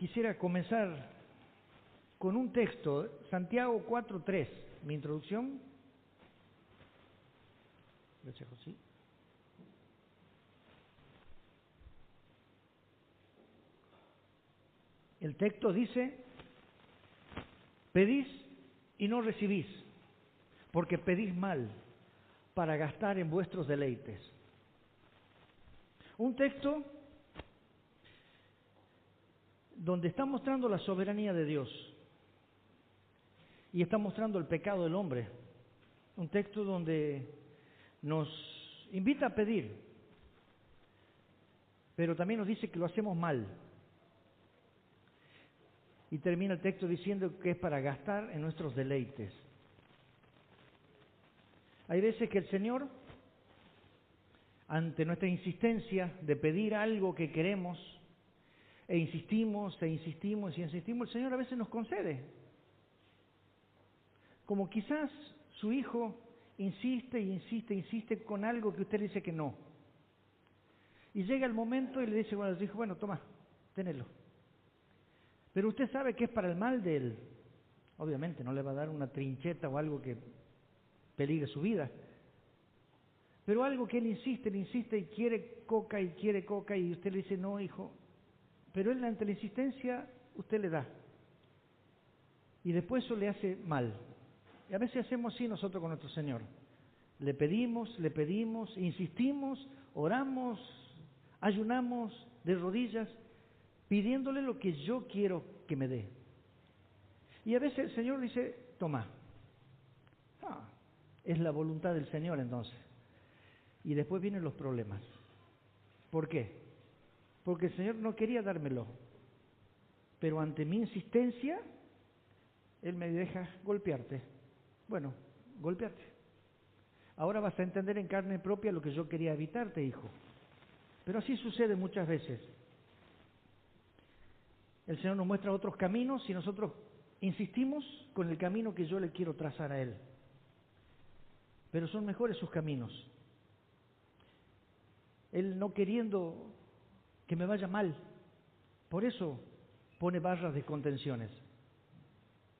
Quisiera comenzar con un texto, Santiago 4:3, mi introducción. Gracias, José. El texto dice: pedís y no recibís, porque pedís mal, para gastar en vuestros deleites. Un texto donde está mostrando la soberanía de Dios y está mostrando el pecado del hombre. Un texto donde nos invita a pedir, pero también nos dice que lo hacemos mal. Y termina el texto diciendo que es para gastar en nuestros deleites. Hay veces que el Señor, ante nuestra insistencia de pedir algo que queremos, e insistimos, el Señor a veces nos concede. Como quizás su hijo insiste con algo que usted le dice que no. Y llega el momento y le dice a su hijo, bueno, toma, tenelo. Pero usted sabe que es para el mal de él. Obviamente no le va a dar una trincheta o algo que peligre su vida. Pero algo que él insiste y quiere coca y usted le dice, no, hijo. Pero él ante la insistencia, usted le da. Y después eso le hace mal. Y a veces hacemos así nosotros con nuestro Señor. Le pedimos, insistimos, oramos, ayunamos de rodillas, pidiéndole lo que yo quiero que me dé. Y a veces el Señor dice, toma. Es la voluntad del Señor entonces. Y después vienen los problemas. ¿Por qué? Porque el Señor no quería dármelo. Pero ante mi insistencia, Él me deja golpearte. Bueno, golpearte. Ahora vas a entender en carne propia lo que yo quería evitarte, hijo. Pero así sucede muchas veces. El Señor nos muestra otros caminos y nosotros insistimos con el camino que yo le quiero trazar a Él. Pero son mejores sus caminos. Él no queriendo que me vaya mal, por eso pone barras de contenciones.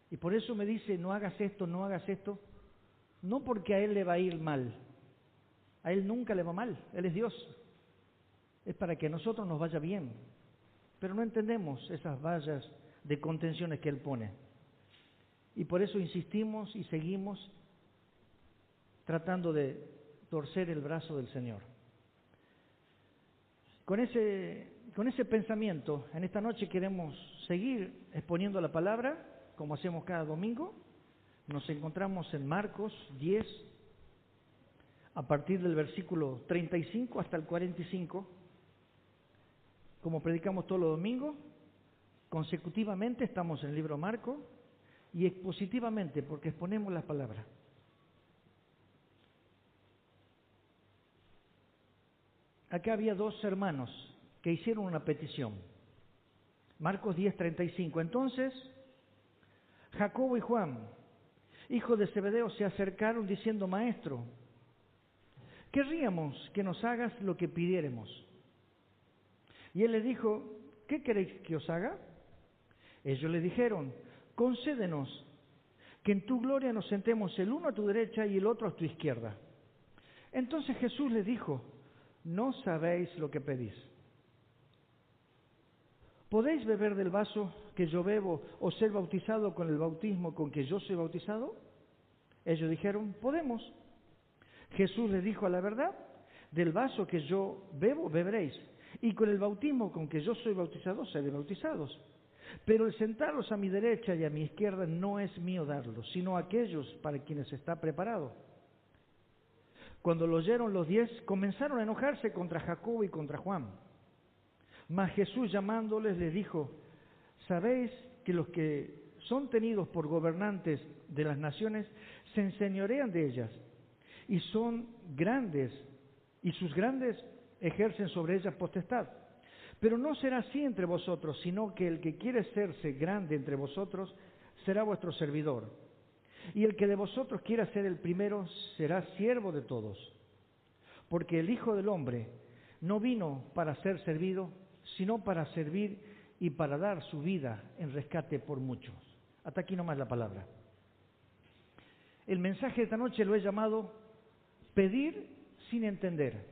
Y por eso me dice, no hagas esto, no porque a Él le va a ir mal. A Él nunca le va mal, Él es Dios. Es para que a nosotros nos vaya bien. Pero no entendemos esas vallas de contenciones que Él pone. Y por eso insistimos y seguimos tratando de torcer el brazo del Señor. Con ese pensamiento, en esta noche queremos seguir exponiendo la palabra, como hacemos cada domingo. Nos encontramos en Marcos 10, a partir del versículo 35 hasta el 45. Como predicamos todos los domingos, consecutivamente estamos en el libro Marcos y expositivamente, porque exponemos las palabras. Acá había dos hermanos que hicieron una petición. Marcos 10:35. Entonces, Jacobo y Juan, hijos de Zebedeo, se acercaron diciendo, Maestro, querríamos que nos hagas lo que pidiéremos. Y él les dijo, ¿qué queréis que os haga? Ellos le dijeron, concédenos que en tu gloria nos sentemos el uno a tu derecha y el otro a tu izquierda. Entonces Jesús les dijo, no sabéis lo que pedís. ¿Podéis beber del vaso que yo bebo o ser bautizado con el bautismo con que yo soy bautizado? Ellos dijeron, podemos. Jesús les dijo, a la verdad, del vaso que yo bebo, beberéis, y con el bautismo con que yo soy bautizado, seréis bautizados. Pero el sentaros a mi derecha y a mi izquierda no es mío darlo, sino aquellos para quienes está preparado. Cuando lo oyeron los 10, comenzaron a enojarse contra Jacobo y contra Juan. Mas Jesús llamándoles les dijo, ¿sabéis que los que son tenidos por gobernantes de las naciones se enseñorean de ellas y son grandes, y sus grandes ejercen sobre ellas potestad? Pero no será así entre vosotros, sino que el que quiere serse grande entre vosotros será vuestro servidor. Y el que de vosotros quiera ser el primero será siervo de todos. Porque el Hijo del Hombre no vino para ser servido, sino para servir y para dar su vida en rescate por muchos. Hasta aquí nomás la palabra. El mensaje de esta noche lo he llamado pedir sin entender.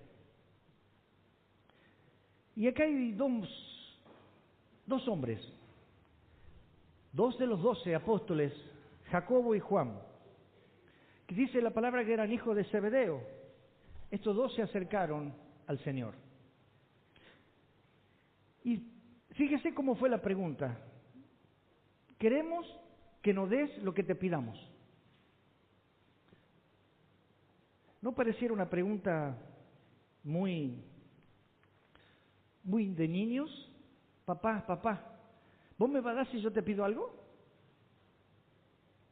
Y acá hay dos hombres, 2 de los 12 apóstoles, Jacobo y Juan, que dice la palabra que eran hijos de Zebedeo. Estos 2 se acercaron al Señor. Y fíjese cómo fue la pregunta. Queremos que nos des lo que te pidamos. ¿No pareciera una pregunta muy de niños? Papá, ¿vos me vas a dar si yo te pido algo?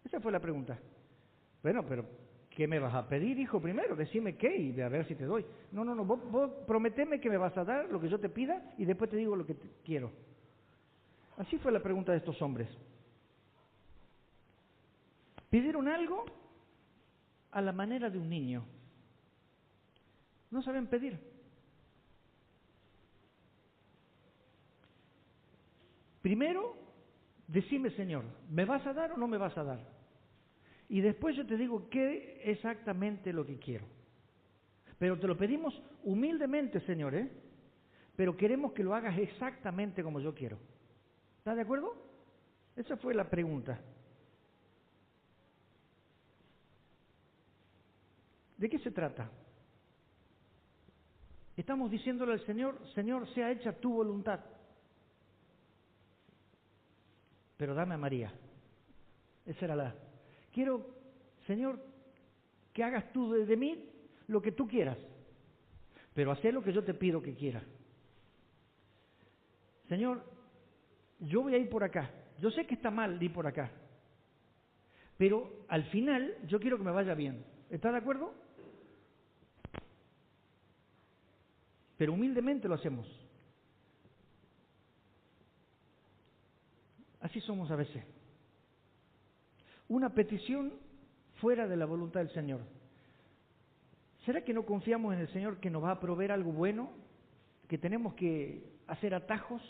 Esa fue la pregunta. Bueno, pero ¿qué me vas a pedir, hijo, primero? Decime qué y a ver si te doy. No, vos prometeme que me vas a dar lo que yo te pida y después te digo lo que quiero. Así fue la pregunta de estos hombres. Pidieron algo a la manera de un niño. No saben pedir. Primero, decime, Señor, ¿me vas a dar o no me vas a dar? Y después yo te digo qué exactamente lo que quiero. Pero te lo pedimos humildemente, Señor, ¿eh? Pero queremos que lo hagas exactamente como yo quiero. ¿Estás de acuerdo? Esa fue la pregunta. ¿De qué se trata? Estamos diciéndole al Señor, Señor, sea hecha tu voluntad. Pero dame a María. Esa era la... Quiero, Señor, que hagas tú de mí lo que tú quieras, pero haz lo que yo te pido que quiera. Señor, yo voy a ir por acá. Yo sé que está mal ir por acá, pero al final yo quiero que me vaya bien. ¿Estás de acuerdo? Pero humildemente lo hacemos. Así somos a veces. Una petición fuera de la voluntad del Señor. ¿Será que no confiamos en el Señor que nos va a proveer algo bueno? ¿Que tenemos que hacer atajos?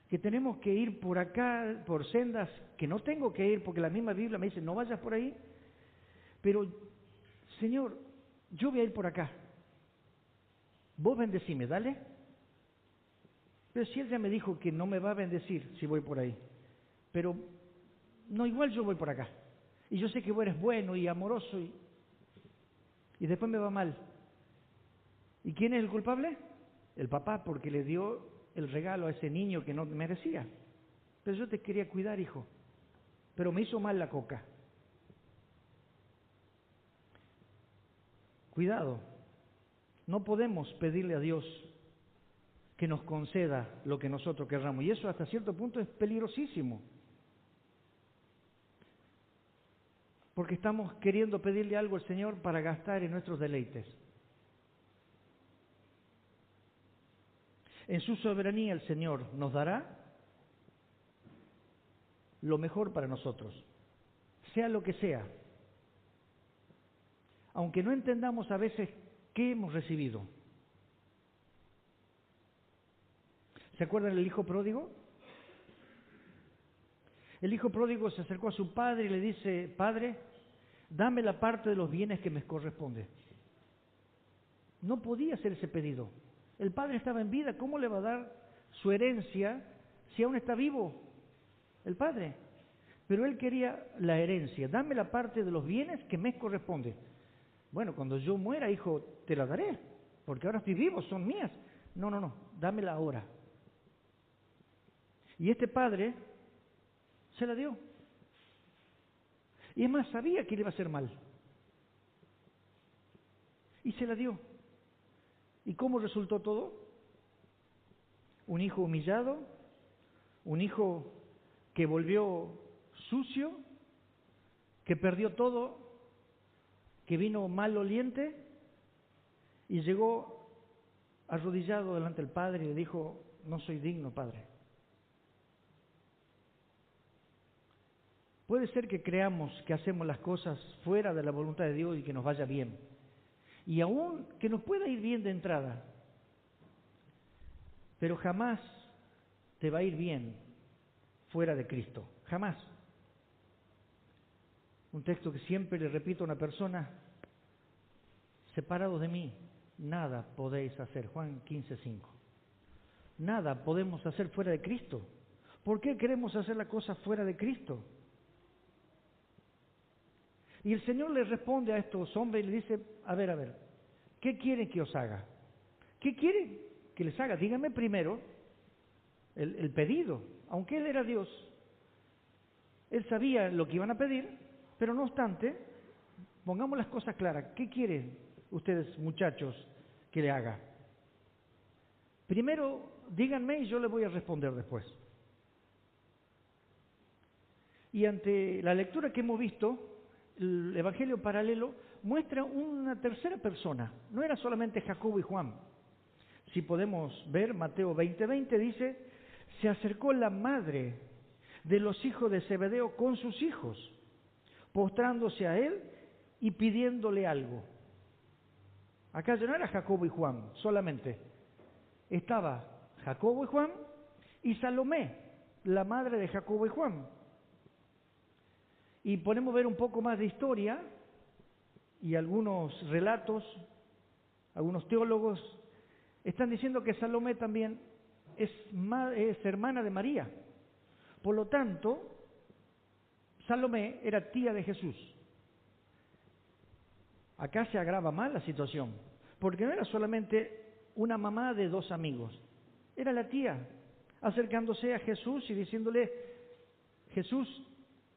¿Que tenemos que ir por acá, por sendas que no tengo que ir porque la misma Biblia me dice no vayas por ahí? Pero, Señor, yo voy a ir por acá. Vos bendecime, dale. Pero si Él ya me dijo que no me va a bendecir si voy por ahí. Pero, no, igual yo voy por acá. Y yo sé que vos eres bueno y amoroso y después me va mal. ¿Y quién es el culpable? El papá, porque le dio el regalo a ese niño que no merecía. Pero yo te quería cuidar, hijo. Pero me hizo mal la coca. Cuidado. No podemos pedirle a Dios que nos conceda lo que nosotros querramos. Y eso hasta cierto punto es peligrosísimo. Porque estamos queriendo pedirle algo al Señor para gastar en nuestros deleites. En su soberanía el Señor nos dará lo mejor para nosotros, sea lo que sea. Aunque no entendamos a veces qué hemos recibido. ¿Se acuerdan del hijo pródigo? El hijo pródigo se acercó a su padre y le dice, Padre, dame la parte de los bienes que me corresponde. No podía hacer ese pedido. El padre estaba en vida, ¿cómo le va a dar su herencia si aún está vivo el padre? Pero él quería la herencia, dame la parte de los bienes que me corresponde. Bueno, cuando yo muera, hijo, te la daré, porque ahora estoy vivo, son mías. No, dámela ahora. Y este padre se la dio. Y es más, sabía que le iba a hacer mal. Y se la dio. ¿Y cómo resultó todo? Un hijo humillado, un hijo que volvió sucio, que perdió todo, que vino maloliente y llegó arrodillado delante del Padre y le dijo, no soy digno, Padre. Puede ser que creamos que hacemos las cosas fuera de la voluntad de Dios y que nos vaya bien. Y aún que nos pueda ir bien de entrada. Pero jamás te va a ir bien fuera de Cristo. Jamás. Un texto que siempre le repito a una persona: separados de mí, nada podéis hacer. Juan 15:5. Nada podemos hacer fuera de Cristo. ¿Por qué queremos hacer la cosa fuera de Cristo? Y el Señor le responde a estos hombres y le dice: a ver, ¿qué quieren que os haga? ¿Qué quieren que les haga? Díganme primero el pedido. Aunque Él era Dios, Él sabía lo que iban a pedir, pero no obstante, pongamos las cosas claras. ¿Qué quieren ustedes, muchachos, que le haga? Primero, díganme y yo les voy a responder después. Y ante la lectura que hemos visto, el Evangelio paralelo muestra una tercera persona. No era solamente Jacobo y Juan. Si podemos ver, Mateo 20:20 dice: se acercó la madre de los hijos de Zebedeo con sus hijos, postrándose a él y pidiéndole algo. Acá ya no era Jacobo y Juan solamente. Estaba Jacobo y Juan y Salomé, la madre de Jacobo y Juan. Y podemos ver un poco más de historia y algunos relatos, algunos teólogos están diciendo que Salomé también es hermana de María. Por lo tanto, Salomé era tía de Jesús. Acá se agrava más la situación, porque no era solamente una mamá de dos amigos, era la tía, acercándose a Jesús y diciéndole: Jesús,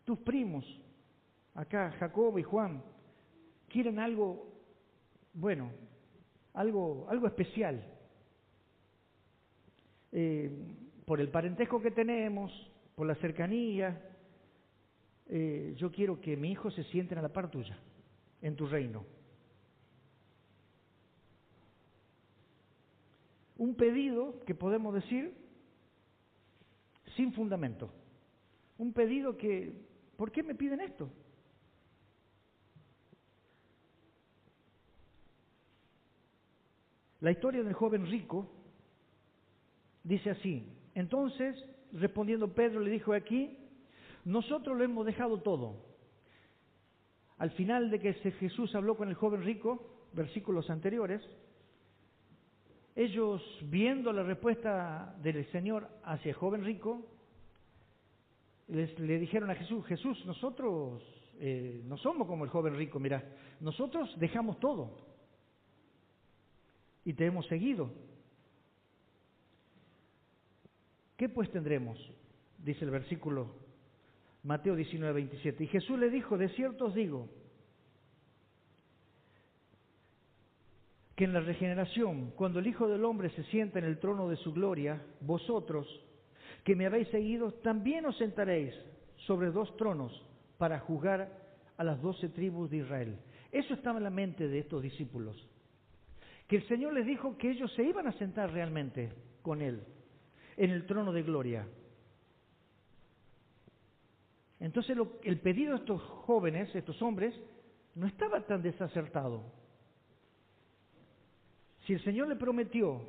tus primos, acá Jacobo y Juan, quieren algo, bueno, algo especial. Por el parentesco que tenemos, por la cercanía, yo quiero que mi hijo se sienten a la par tuya, en tu reino. Un pedido que podemos decir sin fundamento. Un pedido que, ¿por qué me piden esto? La historia del joven rico dice así: entonces, respondiendo Pedro, le dijo: aquí, nosotros lo hemos dejado todo. Al final de que Jesús habló con el joven rico, versículos anteriores, ellos, viendo la respuesta del Señor hacia el joven rico, le dijeron a Jesús: Jesús, nosotros no somos como el joven rico, mira, nosotros dejamos todo y te hemos seguido. ¿Qué pues tendremos? Dice el versículo Mateo 19:27. Y Jesús le dijo: de cierto os digo, que en la regeneración, cuando el Hijo del Hombre se sienta en el trono de su gloria, vosotros, que me habéis seguido, también os sentaréis sobre 2 tronos para juzgar a las 12 tribus de Israel. Eso estaba en la mente de estos discípulos. Que el Señor les dijo que ellos se iban a sentar realmente con Él en el trono de gloria. Entonces el pedido de estos jóvenes, estos hombres, no estaba tan desacertado. Si el Señor le prometió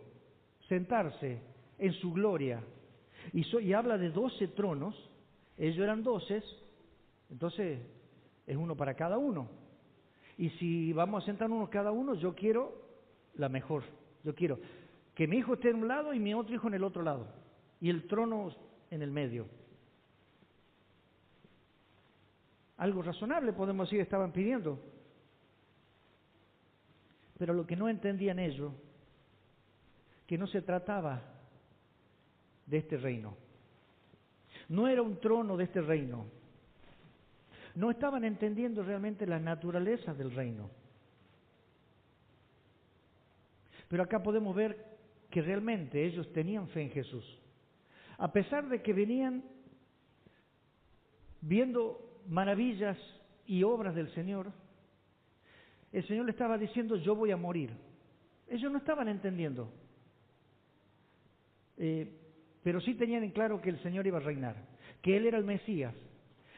sentarse en su gloria y habla de 12 tronos, ellos eran 12, entonces es uno para cada uno. Y si vamos a sentarnos cada uno, yo quiero la mejor. Yo quiero que mi hijo esté en un lado y mi otro hijo en el otro lado. Y el trono en el medio. Algo razonable, podemos decir, estaban pidiendo. Pero lo que no entendían ellos, que no se trataba de este reino. No era un trono de este reino. No estaban entendiendo realmente la naturaleza del reino. Pero acá podemos ver que realmente ellos tenían fe en Jesús. A pesar de que venían viendo maravillas y obras del Señor, el Señor le estaba diciendo: yo voy a morir. Ellos no estaban entendiendo. Pero sí tenían en claro que el Señor iba a reinar, que Él era el Mesías.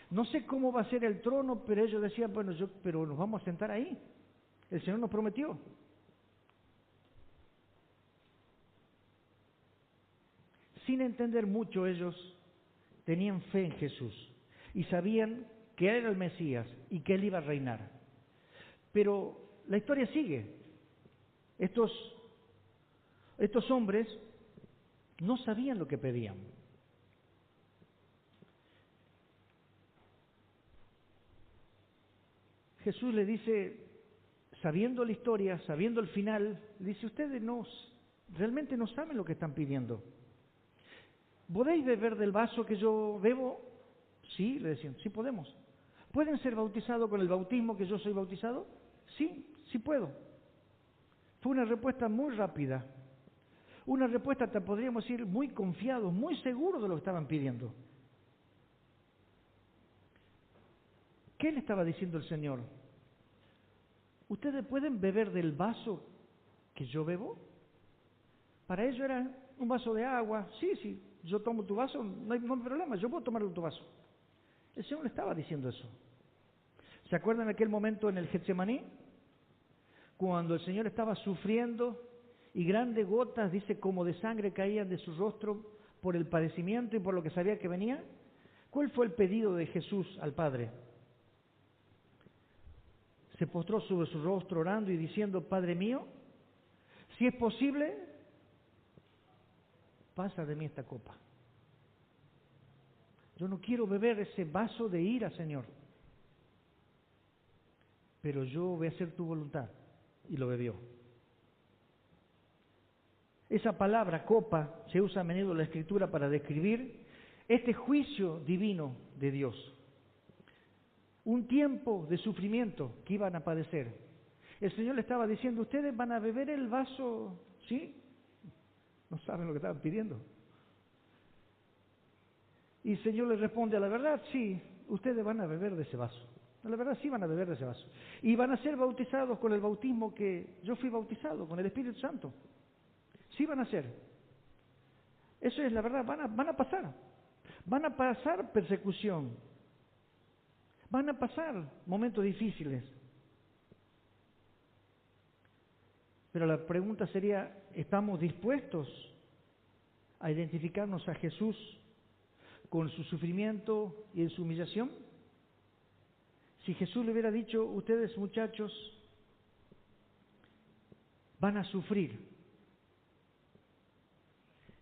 No sé cómo va a ser el trono, pero ellos decían: bueno, pero nos vamos a sentar ahí. El Señor nos prometió. sin entender mucho ellos, tenían fe en Jesús y sabían que Él era el Mesías y que Él iba a reinar. Pero la historia sigue. Estos hombres no sabían lo que pedían. Jesús le dice, sabiendo la historia, sabiendo el final, le dice, ustedes realmente no saben lo que están pidiendo. ¿Podéis beber del vaso que yo bebo? Sí, le decían, sí podemos. ¿Pueden ser bautizados con el bautismo que yo soy bautizado? Sí, sí puedo. Fue una respuesta muy rápida. Una respuesta, te podríamos decir, muy confiados, muy seguros de lo que estaban pidiendo. ¿Qué le estaba diciendo el Señor? ¿Ustedes pueden beber del vaso que yo bebo? Para ellos era un vaso de agua. Sí, yo tomo tu vaso, no hay problema, yo puedo tomar tu vaso. El Señor le estaba diciendo eso. ¿Se acuerdan de aquel momento en el Getsemaní? Cuando el Señor estaba sufriendo y grandes gotas, dice, como de sangre caían de su rostro por el padecimiento y por lo que sabía que venía. ¿Cuál fue el pedido de Jesús al Padre? Se postró sobre su rostro orando y diciendo, Padre mío, si es posible, pasa de mí esta copa. Yo no quiero beber ese vaso de ira, Señor, pero yo voy a hacer tu voluntad. Y lo bebió. Esa palabra, copa, se usa a menudo en la Escritura para describir este juicio divino de Dios. Un tiempo de sufrimiento que iban a padecer. El Señor le estaba diciendo, ustedes van a beber el vaso, ¿sí? No saben lo que estaban pidiendo. Y el Señor les responde, a la verdad, sí, ustedes van a beber de ese vaso. A la verdad, sí van a beber de ese vaso. Y van a ser bautizados con el bautismo que yo fui bautizado, con el Espíritu Santo. Sí van a ser. Eso es la verdad, van a pasar. Van a pasar persecución. Van a pasar momentos difíciles. Pero la pregunta sería, ¿estamos dispuestos a identificarnos a Jesús con su sufrimiento y en su humillación? Si Jesús le hubiera dicho, ustedes muchachos van a sufrir,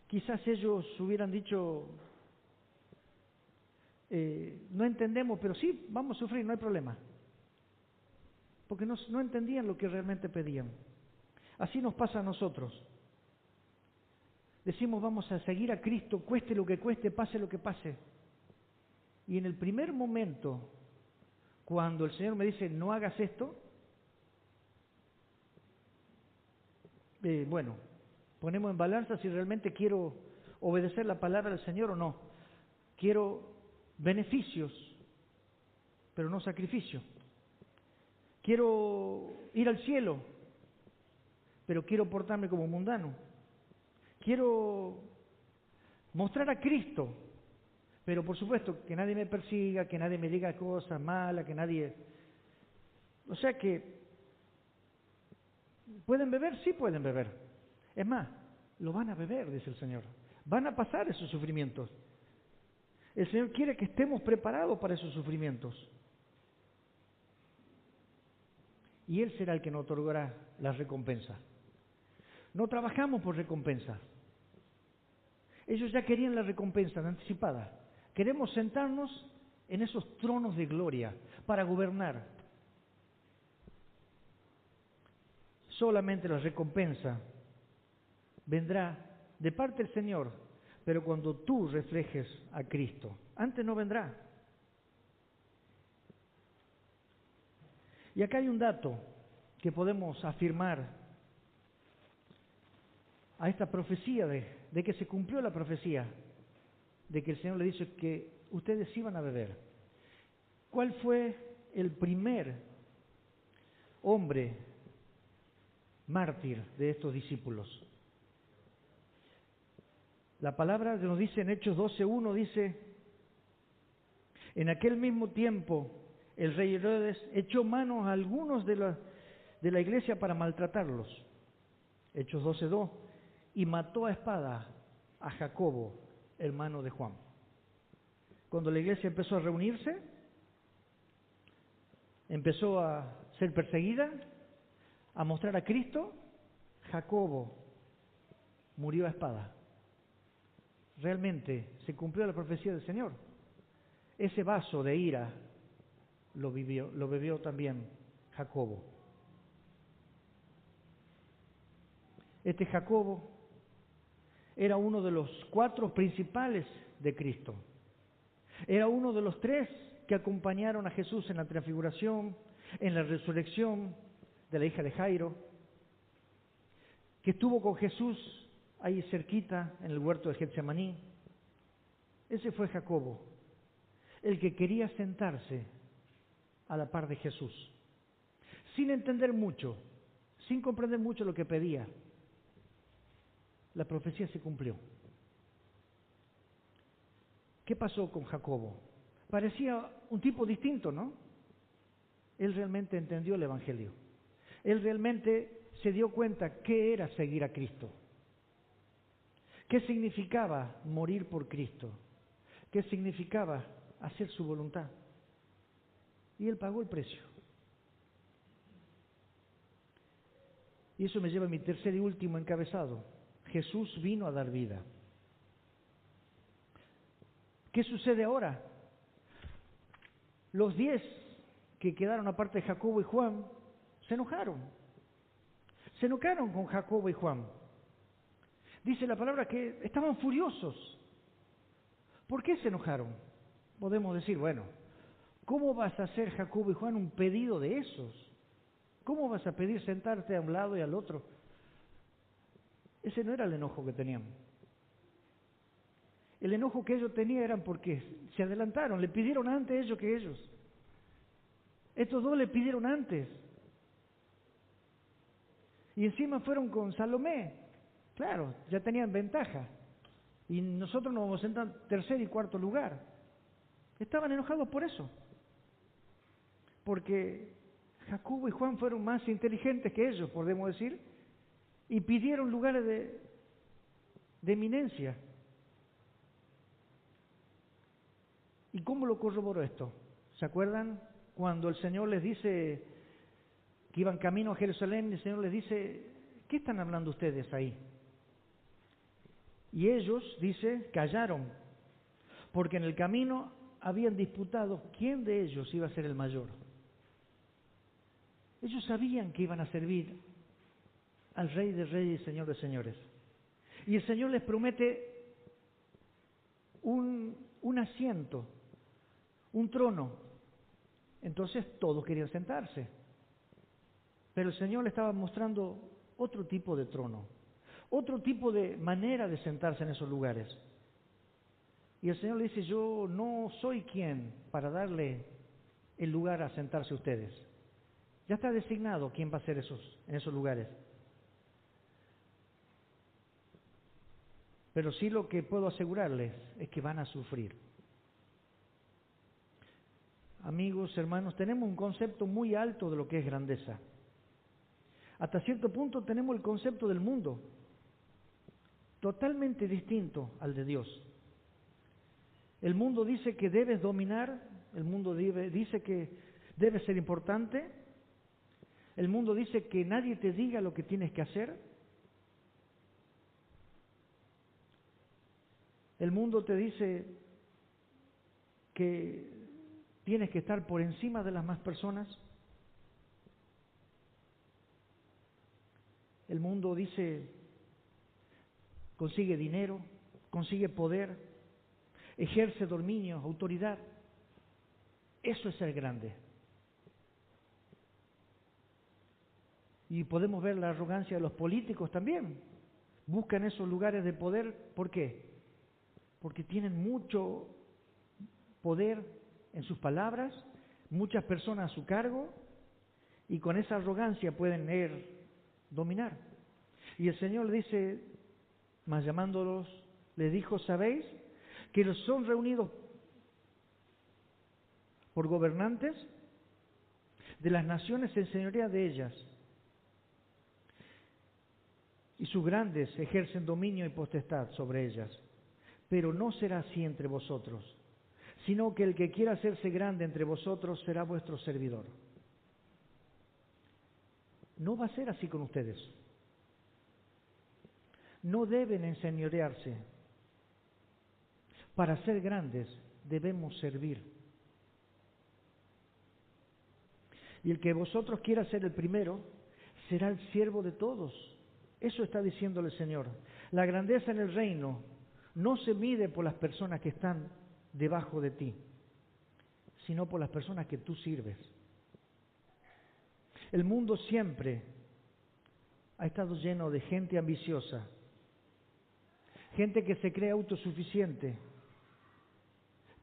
quizás ellos hubieran dicho, no entendemos, pero sí, vamos a sufrir, no hay problema. Porque no entendían lo que realmente pedían. Así nos pasa a nosotros. Decimos, vamos a seguir a Cristo, cueste lo que cueste, pase lo que pase. Y en el primer momento, cuando el Señor me dice, no hagas esto, bueno, ponemos en balanza si realmente quiero obedecer la palabra del Señor o no. Quiero beneficios, pero no sacrificio. Quiero ir al cielo, pero quiero portarme como mundano. Quiero mostrar a Cristo, pero por supuesto que nadie me persiga, que nadie me diga cosas malas, que nadie... O sea que, ¿pueden beber? Sí pueden beber. Es más, lo van a beber, dice el Señor. Van a pasar esos sufrimientos. El Señor quiere que estemos preparados para esos sufrimientos. Y Él será el que nos otorgará la recompensa. No trabajamos por recompensa. Ellos ya querían la recompensa anticipada. Queremos sentarnos en esos tronos de gloria para gobernar. Solamente la recompensa vendrá de parte del Señor, pero cuando tú reflejes a Cristo. Antes no vendrá. Y acá hay un dato que podemos afirmar a esta profecía de que se cumplió la profecía, de que el Señor le dice que ustedes iban a beber. ¿Cuál fue el primer hombre mártir de estos discípulos? La palabra que nos dice en Hechos 12:1 dice, en aquel mismo tiempo el rey Herodes echó manos a algunos de la iglesia para maltratarlos. Hechos 12:2, y mató a espada a Jacobo, hermano de Juan. Cuando la iglesia empezó a reunirse, empezó a ser perseguida, a mostrar a Cristo, Jacobo murió a espada. Realmente se cumplió la profecía del Señor. Ese vaso de ira lo bebió también Jacobo. Este Jacobo era uno de los 4 principales de Cristo. Era uno de los 3 que acompañaron a Jesús en la transfiguración, en la resurrección de la hija de Jairo, que estuvo con Jesús ahí cerquita en el huerto de Getsemaní. Ese fue Jacobo, el que quería sentarse a la par de Jesús, sin entender mucho, sin comprender mucho lo que pedía. La profecía se cumplió. ¿Qué pasó con Jacobo? Parecía un tipo distinto, ¿no? Él realmente entendió el Evangelio. Él realmente se dio cuenta qué era seguir a Cristo. ¿Qué significaba morir por Cristo? ¿Qué significaba hacer su voluntad? Y él pagó el precio. Y eso me lleva a mi tercer y último encabezado. Jesús vino a dar vida. ¿Qué sucede ahora? Los 10 que quedaron aparte de Jacobo y Juan se enojaron. Se enojaron con Jacobo y Juan. Dice la palabra que estaban furiosos. ¿Por qué se enojaron? Podemos decir, bueno, ¿cómo vas a hacer, Jacobo y Juan, un pedido de esos? ¿Cómo vas a pedir sentarte a un lado y al otro? Ese no era el enojo que tenían. El enojo que ellos tenían era porque se adelantaron, le pidieron antes ellos que ellos. Estos 2 le pidieron antes. Y encima fueron con Salomé. Claro, ya tenían ventaja. Y nosotros nos vamos a sentar en tercer y cuarto lugar. Estaban enojados por eso. Porque Jacobo y Juan fueron más inteligentes que ellos, podemos decir, y pidieron lugares de eminencia. ¿Y cómo lo corroboró esto? ¿Se acuerdan cuando el Señor les dice que iban camino a Jerusalén? El Señor les dice, ¿qué están hablando ustedes ahí? Y ellos, dice, callaron, porque en el camino habían disputado quién de ellos iba a ser el mayor. Ellos sabían que iban a servir al Rey de Reyes y Señor de Señores. Y el Señor les promete un asiento, un trono. Entonces todos querían sentarse. Pero el Señor le estaba mostrando otro tipo de trono, otro tipo de manera de sentarse en esos lugares. Y el Señor le dice, yo no soy quien para darle el lugar a sentarse ustedes. Ya está designado quién va a ser en esos lugares. Pero sí lo que puedo asegurarles es que van a sufrir. Amigos, hermanos, tenemos un concepto muy alto de lo que es grandeza. Hasta cierto punto tenemos el concepto del mundo, totalmente distinto al de Dios. El mundo dice que debes dominar, el mundo dice que debes ser importante, el mundo dice que nadie te diga lo que tienes que hacer. El mundo te dice que tienes que estar por encima de las más personas. El mundo dice, consigue dinero, consigue poder, ejerce dominio, autoridad. Eso es ser grande. Y podemos ver la arrogancia de los políticos también. Buscan esos lugares de poder, ¿por qué? Porque tienen mucho poder en sus palabras, muchas personas a su cargo, y con esa arrogancia pueden dominar. Y el Señor le dice, más llamándolos, les dijo, ¿sabéis que los son reunidos por gobernantes de las naciones en señoría de ellas? y sus grandes ejercen dominio y potestad sobre ellas. Pero no será así entre vosotros, sino que el que quiera hacerse grande entre vosotros será vuestro servidor. No va a ser así con ustedes. No deben enseñorearse. Para ser grandes debemos servir. Y el que vosotros quiera ser el primero será el siervo de todos. Eso está diciéndole el Señor. La grandeza en el reino no se mide por las personas que están debajo de ti, sino por las personas que tú sirves. El mundo siempre ha estado lleno de gente ambiciosa, gente que se cree autosuficiente,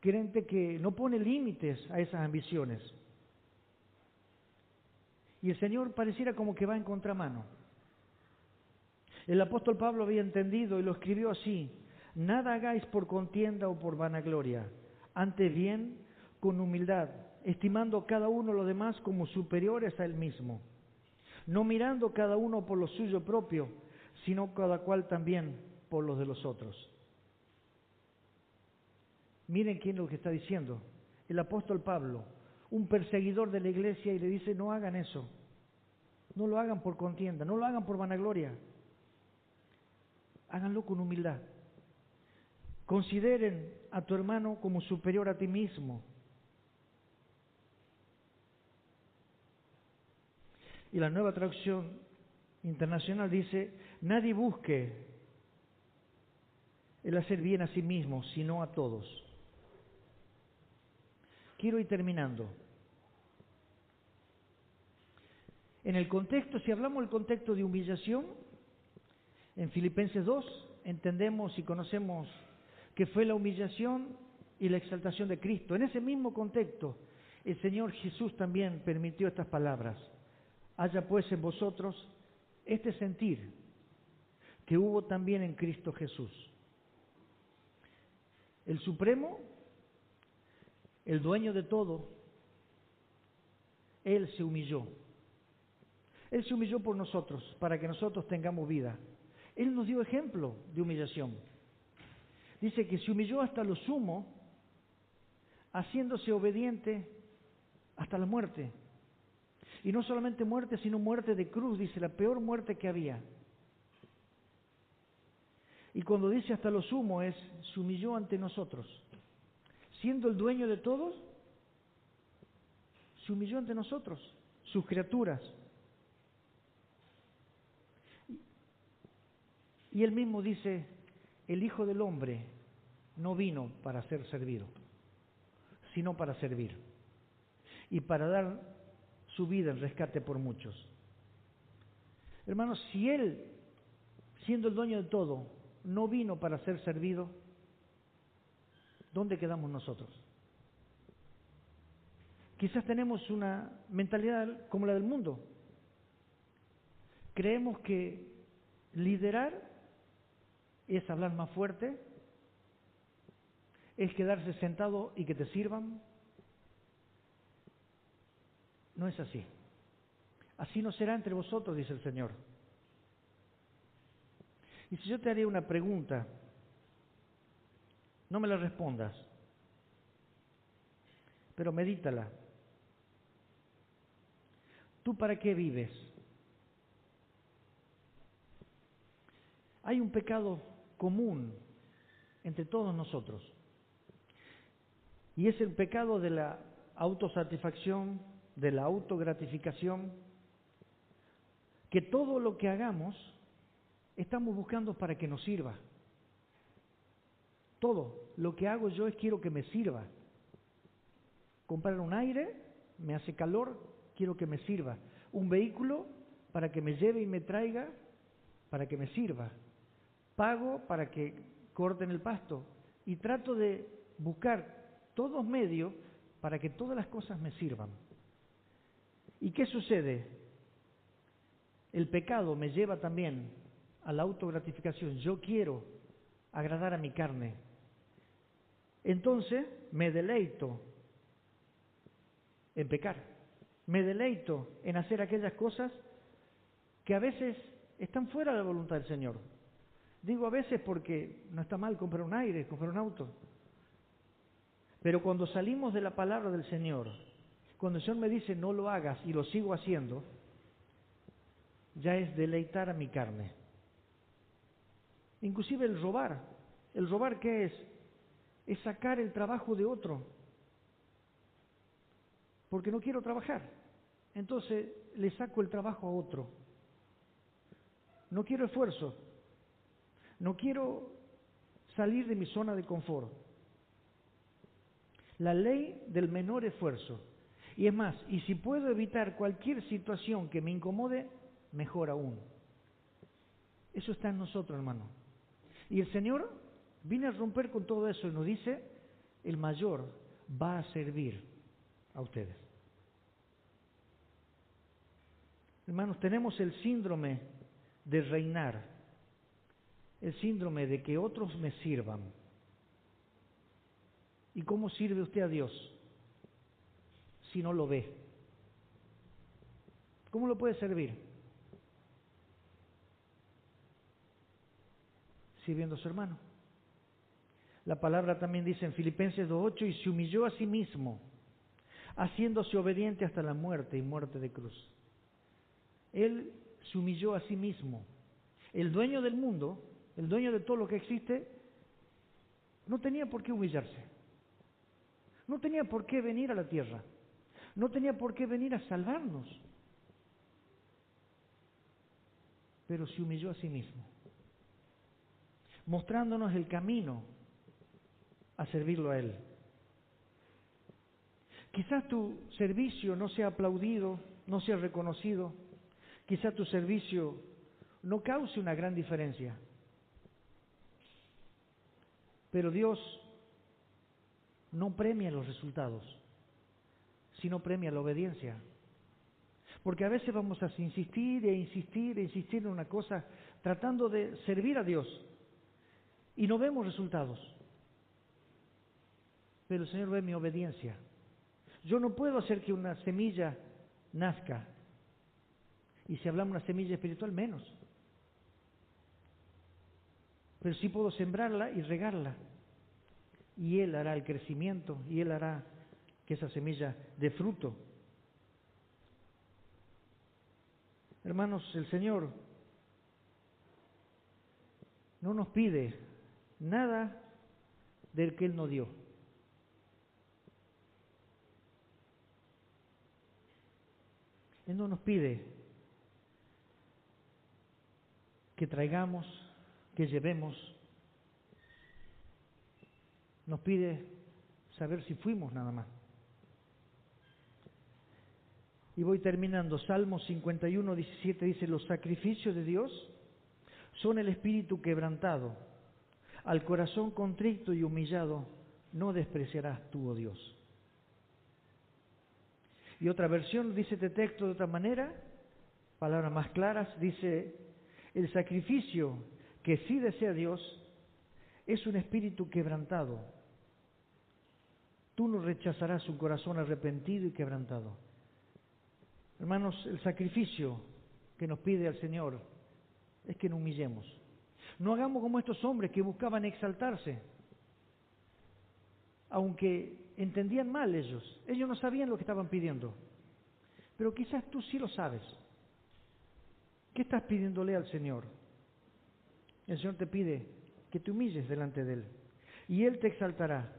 gente que no pone límites a esas ambiciones. Y el Señor pareciera como que va en contramano. El apóstol Pablo había entendido y lo escribió así: nada hagáis por contienda o por vanagloria, antes bien con humildad, estimando cada uno lo demás como superiores a él mismo, no mirando cada uno por lo suyo propio, sino cada cual también por los de los otros. Miren quién es lo que está diciendo. El apóstol Pablo, un perseguidor de la iglesia, y le dice: no hagan eso, no lo hagan por contienda, no lo hagan por vanagloria, háganlo con humildad. Consideren a tu hermano como superior a ti mismo. Y la Nueva Traducción Internacional dice: nadie busque el hacer bien a sí mismo, sino a todos. Quiero ir terminando. En el contexto, si hablamos del contexto de humillación, en Filipenses 2 entendemos y conocemos que fue la humillación y la exaltación de Cristo. En ese mismo contexto, el Señor Jesús también permitió estas palabras: haya pues en vosotros este sentir que hubo también en Cristo Jesús. El Supremo, el dueño de todo, Él se humilló. Él se humilló por nosotros, para que nosotros tengamos vida. Él nos dio ejemplo de humillación. Dice que se humilló hasta lo sumo, haciéndose obediente hasta la muerte. Y no solamente muerte, sino muerte de cruz, dice, la peor muerte que había. Y cuando dice hasta lo sumo es, se humilló ante nosotros. Siendo el dueño de todos, se humilló ante nosotros, sus criaturas. Y él mismo dice: el Hijo del Hombre no vino para ser servido, sino para servir y para dar su vida en rescate por muchos. Hermanos, si Él, siendo el dueño de todo, no vino para ser servido, ¿dónde quedamos nosotros? Quizás tenemos una mentalidad como la del mundo. Creemos que liderar es hablar más fuerte, es quedarse sentado y que te sirvan. No es así. Así no será entre vosotros, dice el Señor. Y si yo te haría una pregunta, no me la respondas, pero medítala. ¿Tú para qué vives? Hay un pecado común entre todos nosotros, y es el pecado de la autosatisfacción, de la autogratificación, que todo lo que hagamos estamos buscando para que nos sirva. Todo lo que hago yo es quiero que me sirva. Comprar un aire, me hace calor, quiero que me sirva. Un vehículo para que me lleve y me traiga, para que me sirva. Pago para que corten el pasto y trato de buscar todos medios para que todas las cosas me sirvan. ¿Y qué sucede? El pecado me lleva también a la autogratificación. Yo quiero agradar a mi carne. Entonces me deleito en pecar. Me deleito en hacer aquellas cosas que a veces están fuera de la voluntad del Señor. Digo a veces porque no está mal comprar un aire, comprar un auto. Pero cuando salimos de la palabra del Señor, cuando el Señor me dice no lo hagas y lo sigo haciendo, ya es deleitar a mi carne. Inclusive el robar. ¿El robar qué es? Es sacar el trabajo de otro. Porque no quiero trabajar. Entonces le saco el trabajo a otro. No quiero esfuerzo. No quiero salir de mi zona de confort. La ley del menor esfuerzo. Y es más, y si puedo evitar cualquier situación que me incomode, mejor aún. Eso está en nosotros, hermano. Y el Señor viene a romper con todo eso y nos dice, el mayor va a servir a ustedes. Hermanos, tenemos el síndrome de reinar, el síndrome de que otros me sirvan. ¿Y cómo sirve usted a Dios si no lo ve? ¿Cómo lo puede servir? Sirviendo a su hermano. La palabra también dice en Filipenses 2:8, y se humilló a sí mismo, haciéndose obediente hasta la muerte y muerte de cruz. Él se humilló a sí mismo. El dueño del mundo, el dueño de todo lo que existe, no tenía por qué humillarse. No tenía por qué venir a la tierra. No tenía por qué venir a salvarnos. Pero se humilló a sí mismo, mostrándonos el camino a servirlo a Él. Quizás tu servicio no sea aplaudido, no sea reconocido. Quizás tu servicio no cause una gran diferencia. Pero Dios no premia los resultados, sino premia la obediencia. Porque a veces vamos a insistir e insistir e insistir en una cosa, tratando de servir a Dios, y no vemos resultados. Pero el Señor ve mi obediencia. Yo no puedo hacer que una semilla nazca, y si hablamos de una semilla espiritual, menos. Pero sí puedo sembrarla y regarla, y Él hará el crecimiento, y Él hará que esa semilla dé fruto. Hermanos, el Señor no nos pide nada del que Él no dio. Él no nos pide que traigamos, que llevemos. Nos pide saber si fuimos nada más. Y voy terminando. Salmo 51:17 dice, los sacrificios de Dios son el espíritu quebrantado. Al corazón contrito y humillado no despreciarás tú, oh Dios. Y otra versión dice este texto de otra manera, palabras más claras, dice, el sacrificio que sí desea Dios es un espíritu quebrantado. Tú no rechazarás un corazón arrepentido y quebrantado. Hermanos, el sacrificio que nos pide el Señor es que nos humillemos. No hagamos como estos hombres que buscaban exaltarse, aunque entendían mal ellos. Ellos no sabían lo que estaban pidiendo, pero quizás tú sí lo sabes. ¿Qué estás pidiéndole al Señor? El Señor te pide que te humilles delante de Él, y Él te exaltará.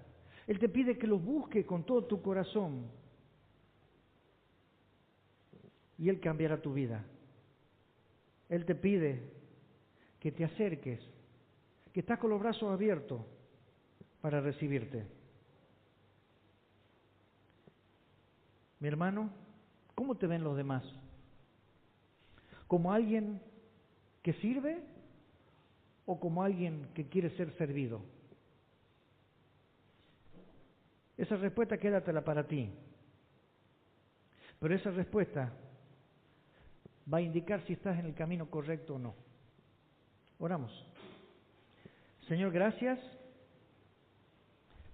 Él te pide que lo busques con todo tu corazón, y Él cambiará tu vida. Él te pide que te acerques, que estás con los brazos abiertos para recibirte. Mi hermano, ¿cómo te ven los demás? ¿Como alguien que sirve o como alguien que quiere ser servido? Esa respuesta quédatela para ti. Pero esa respuesta va a indicar si estás en el camino correcto o no. Oramos. Señor, gracias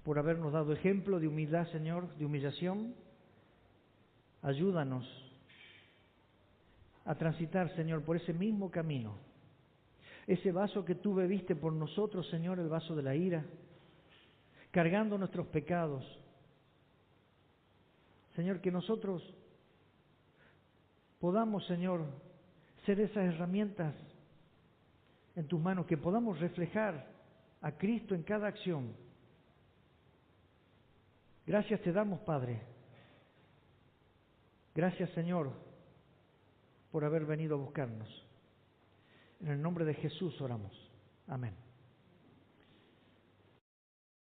por habernos dado ejemplo de humildad, Señor, de humillación. Ayúdanos a transitar, Señor, por ese mismo camino. Ese vaso que tú bebiste por nosotros, Señor, el vaso de la ira, cargando nuestros pecados. Señor, que nosotros podamos, Señor, ser esas herramientas en tus manos, que podamos reflejar a Cristo en cada acción. Gracias te damos, Padre. Gracias, Señor, por haber venido a buscarnos. En el nombre de Jesús oramos. Amén.